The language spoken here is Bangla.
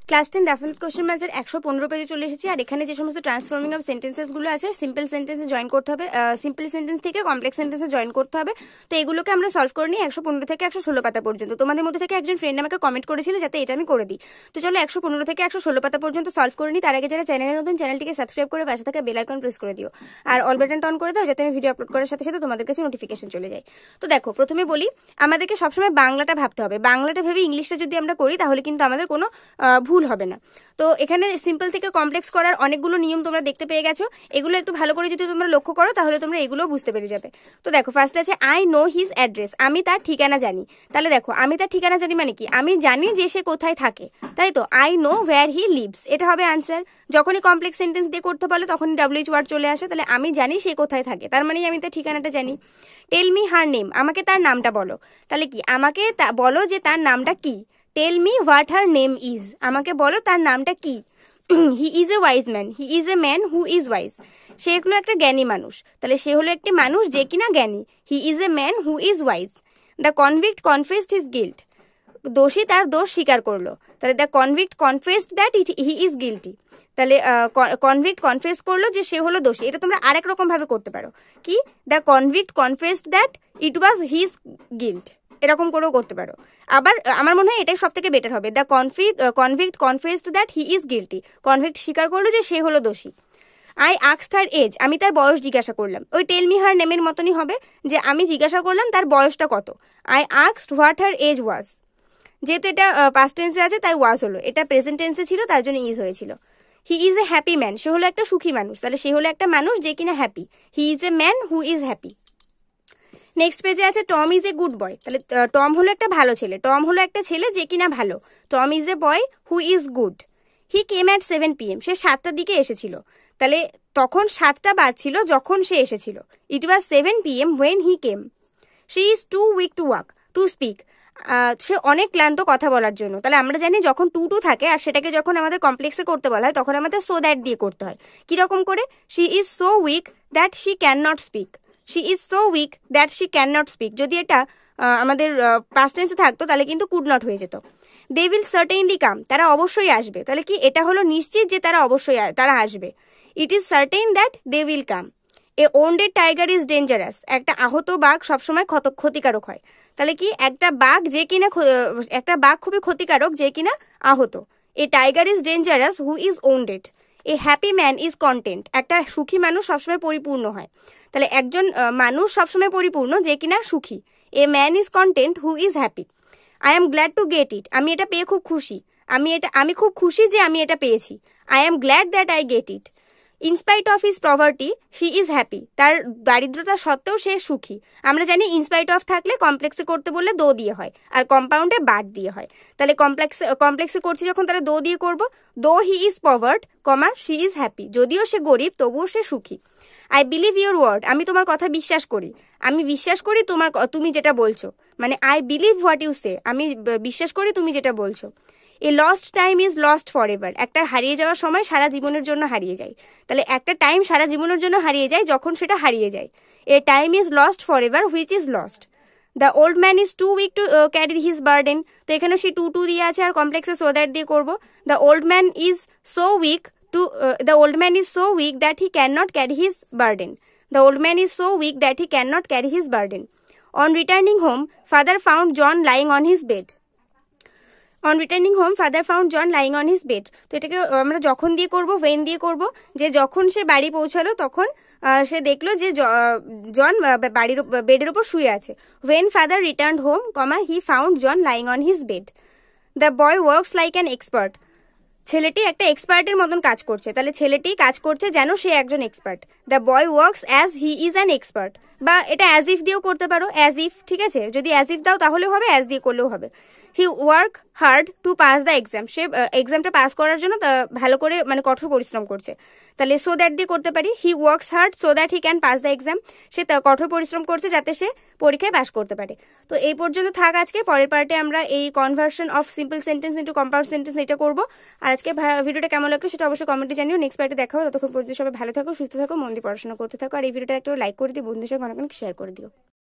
ক্লাস 10 ডেফিনিট কোশ্চেন ম্যাচের 115 পেজে চলে এসেছি। আর এখানে যে সমস্ত ট্রান্সফর্মিং অফ সেন্টেন্সেসগুলো আছে, সিম্পল সেন্টেন্সে জয়েন করতে হবে, সিম্পল সেন্টেন্স থেকে কমপ্লেক্স সেন্টেন্সে জয়েন করতে হবে। তো এগুলোকে আমরা সলভ করে নিই 115 থেকে 116 পাতা পর্যন্ত। তোমাদের মধ্যে থেকে একজন ফ্রেন্ড আমাকে কমেন্ট করেছিল যাতে এটা আমি করে দিই। তো চলো 115 থেকে 116 পাতা পর্যন্ত সলভ করে নিই। তার আগে যারা চ্যানেলে নতুন, চ্যানেলটিকে সাবস্ক্রাইব করে পাশে থাকা বেল আইকন প্রেস করে দিও, আর অল বাটন অন করে দাও যাতে আমি ভিডিও আপলোড করার সাথে সাথে তোমাদের কাছে নোটিফিকেশন চলে যায়। তো দেখো, প্রথমে বলি, আমাদেরকে সবসময় বাংলাটা ভাবতে হবে। বাংলাটা ভেবে ইংলিশটা যদি আমরা করি তাহলে কিন্তু আমাদের কোনো ভুল হবে না। তো এখানে সিম্পল থেকে কমপ্লেক্স করার অনেকগুলো নিয়ম তোমরা দেখতে পেয়ে গেছো। এগুলো একটু ভালো করে যদি তোমরা লক্ষ্য করো তাহলে তোমরা এগুলো বুঝতে পেরে যাবে। তো দেখো, ফার্স্টে আছে আই নো হিজ অ্যাড্রেস, আমি তার ঠিকানা জানি। তাহলে দেখো, আমি তার ঠিকানা জানি মানে কি? আমি জানি যে সে কোথায় থাকে, তাই তো। I know wire he lives, এটা হবে আনসার। যখনই কমপ্লেক্স সেন্টেন্স দিয়ে করতে পারলে তখনই WH ওয়ার্ড চলে আসে। তাহলে আমি জানি সে কোথায় থাকে, তার মানে আমি তার ঠিকানাটা জানি। টেল মি হার নেম, আমাকে তার নামটা বলো। তাহলে কি? আমাকে বলো যে তার নামটা কি। Tell me what her name is, আমাকে বলো তার নামটা কি। He is a wise man, he is a man who is wise, সে হলো একটা জ্ঞানী মানুষ। তাহলে সে হলো একটি মানুষ যে কিনা জ্ঞানী। হি is a man who is wise. The convict confessed his guilt, দোষী তার দোষ স্বীকার করলো। তাহলে the convict confessed that he is guilty. তাহলে কনভিক্ট কনফেস করলো যে সে হলো দোষী। এটা তোমরা আরেক রকম ভাবে করতে পারো, কি? The convict confessed that it was his guilt, এরকম করেও করতে পারো। আবার আমার মনে হয় এটাই সব থেকে বেটার হবে। The convict confessed that he is guilty, convict স্বীকার করলো যে সে হলো দোষী। আই আস্কড হার এজ, আমি তার বয়স জিজ্ঞাসা করলাম। ওই টেল মি হার নেমের মতনই হবে, যে আমি জিজ্ঞাসা করলাম তার বয়সটা কত। I asked what her age was, যেহেতু এটা পাস্ট টেন্সে আছে তাই ওয়াজ হলো, এটা প্রেজেন্ট টেন্সে ছিল তার জন্য ইজ হয়েছিল। He is a happy man, সে হলো একটা সুখী মানুষ। তাহলে সে হলো একটা মানুষ যে কিনা happy. He is a man who is happy. Next পেজে আছে Tom is a good boy, তাহলে টম হলো একটা ভালো ছেলে। টম হলো একটা ছেলে যে কিনা ভালো। Tom is a boy who is good. He came at 7 PM, সে 7টার দিকে এসেছিল। তাহলে তখন 7টা বাজছিল যখন সে এসেছিল। It was 7 PM when he came. She is too weak to walk to speak, সে অনেক ক্লান্ত কথা বলার জন্য। তাহলে আমরা জানি যখন টু থাকে আর সেটাকে যখন আমাদের কমপ্লেক্সে করতে বলা হয় তখন আমাদের সো দ্যাট দিয়ে করতে হয়। কিরকম করে? She is so weak that she can not speak, she is so weak that she can not speak. যদি এটা আমাদের পাস্ট টেন্সে থাকতো তাহলে কিন্তু কুড নট হয়ে যেত। দে উইল সার্টেইনলি কাম, তারা অবশ্যই আসবে। তাহলে কি? এটা হলো নিশ্চিত যে তারা অবশ্যই তারা আসবে। It is certain that they will come. A wounded tiger is dangerous, একটা আহত বাঘ সবসময় ক্ষতিকারক হয়। তাহলে কি? একটা বাঘ খুবই ক্ষতিকারক যে কিনা আহত। A tiger is dangerous who is wounded. A happy man is content, একটা সুখী মানুষ সবসময় পরিপূর্ণ হয়। তাহলে একজন মানুষ সবসময় পরিপূর্ণ যে কিনা সুখী। A man is content who is happy. I am glad to get it, আমি এটা পেয়ে খুব খুশি। আমি খুব খুশি যে আমি এটা পেয়েছি। I am glad that I get it. In spite of his poverty she is happy, তার দারিদ্রতা সত্ত্বেও সে সুখী। আমরা জানি ইনস্পাইট অফ থাকলে কমপ্লেক্সে করতে বললে দো দিয়ে হয়, আর কম্পাউন্ডে বাট দিয়ে হয়। তাহলে কমপ্লেক্সে করছি যখন তাহলে দো দিয়ে করব। Though he is poverty, she is happy, যদিও সে গরিব তবুও সে সুখী। আই বিলিভ ইউর ওয়ার্ড, আমি তোমার কথা বিশ্বাস করি। আমি বিশ্বাস করি তুমি যেটা বলছো, মানে আই বিলিভ হোয়াট ইউ সে, আমি বিশ্বাস করি তুমি যেটা বলছো। A lost time is lost for ever, একটা হারিয়ে যাওয়ার সময় সারা জীবনের জন্য হারিয়ে যায়। তাহলে একটা টাইম সারা জীবনের জন্য হারিয়ে যায় যখন সেটা হারিয়ে যায়। A time is lost for ever which is lost. The old man is too weak to carry his burden, তো এখানে সে টু দিয়ে আছে আর কমপ্লেক্সে সো দ্যাট দিয়ে করবো। The old man is so weak that he can not carry his burden. The old man is so weak that he can not carry his burden. On returning home father found John lying on his bed. On returning home father found John lying on his bed, তো এটাকে আমরা যখন দিয়ে করব, ওয়েন দিয়ে করব। যে যখন সে বাড়ি পৌঁছালো তখন সে দেখলো যে জন বেডের উপর শুয়ে আছে। When father returned home, he found John lying on his bed. The boy works like an expert, ছেলেটি একটা এক্সপার্টের মতন কাজ করছে। তাহলে ছেলেটি কাজ করছে যেন সে একজন expert. The boy works as he is an expert, বা এটা অ্যাজ ইফ দিয়েও করতে পারো। অ্যাজ ইফ, ঠিক আছে, যদি অ্যাজ ইফ দাও তাহলেও হবে, অ্যাজ দিয়ে করলেও হবে। He work hard to pass the exam, সে এক্সামটা পাস করার জন্য ভালো করে মানে কঠোর পরিশ্রম করছে। তাহলে সো দ্যাট দিয়ে করতে পারি। He works hard so that he can pass the exam, সে কঠোর পরিশ্রম করছে যাতে সে পরীক্ষায় পাস করতে পারে। তো এই পর্যন্ত থাক আজকে। পরের পার্টে আমরা এই conversion of simple sentence into compound sentence এটা করবো। আর আজকে ভিডিওটা কেমন লাগলো সেটা অবশ্যই কমেন্টে জানিও। নেক্সট পার্টে দেখা হবে। ততক্ষণ পর্যন্ত সবাই ভালো থাকো, সুস্থ থাকো, মন দিয়ে পড়াশোনা করতে থাকো। আর এই ভিডিওটা একটু লাইক করে দিও, বন্ধুদের সঙ্গে অনেক শেয়ার করে দিও।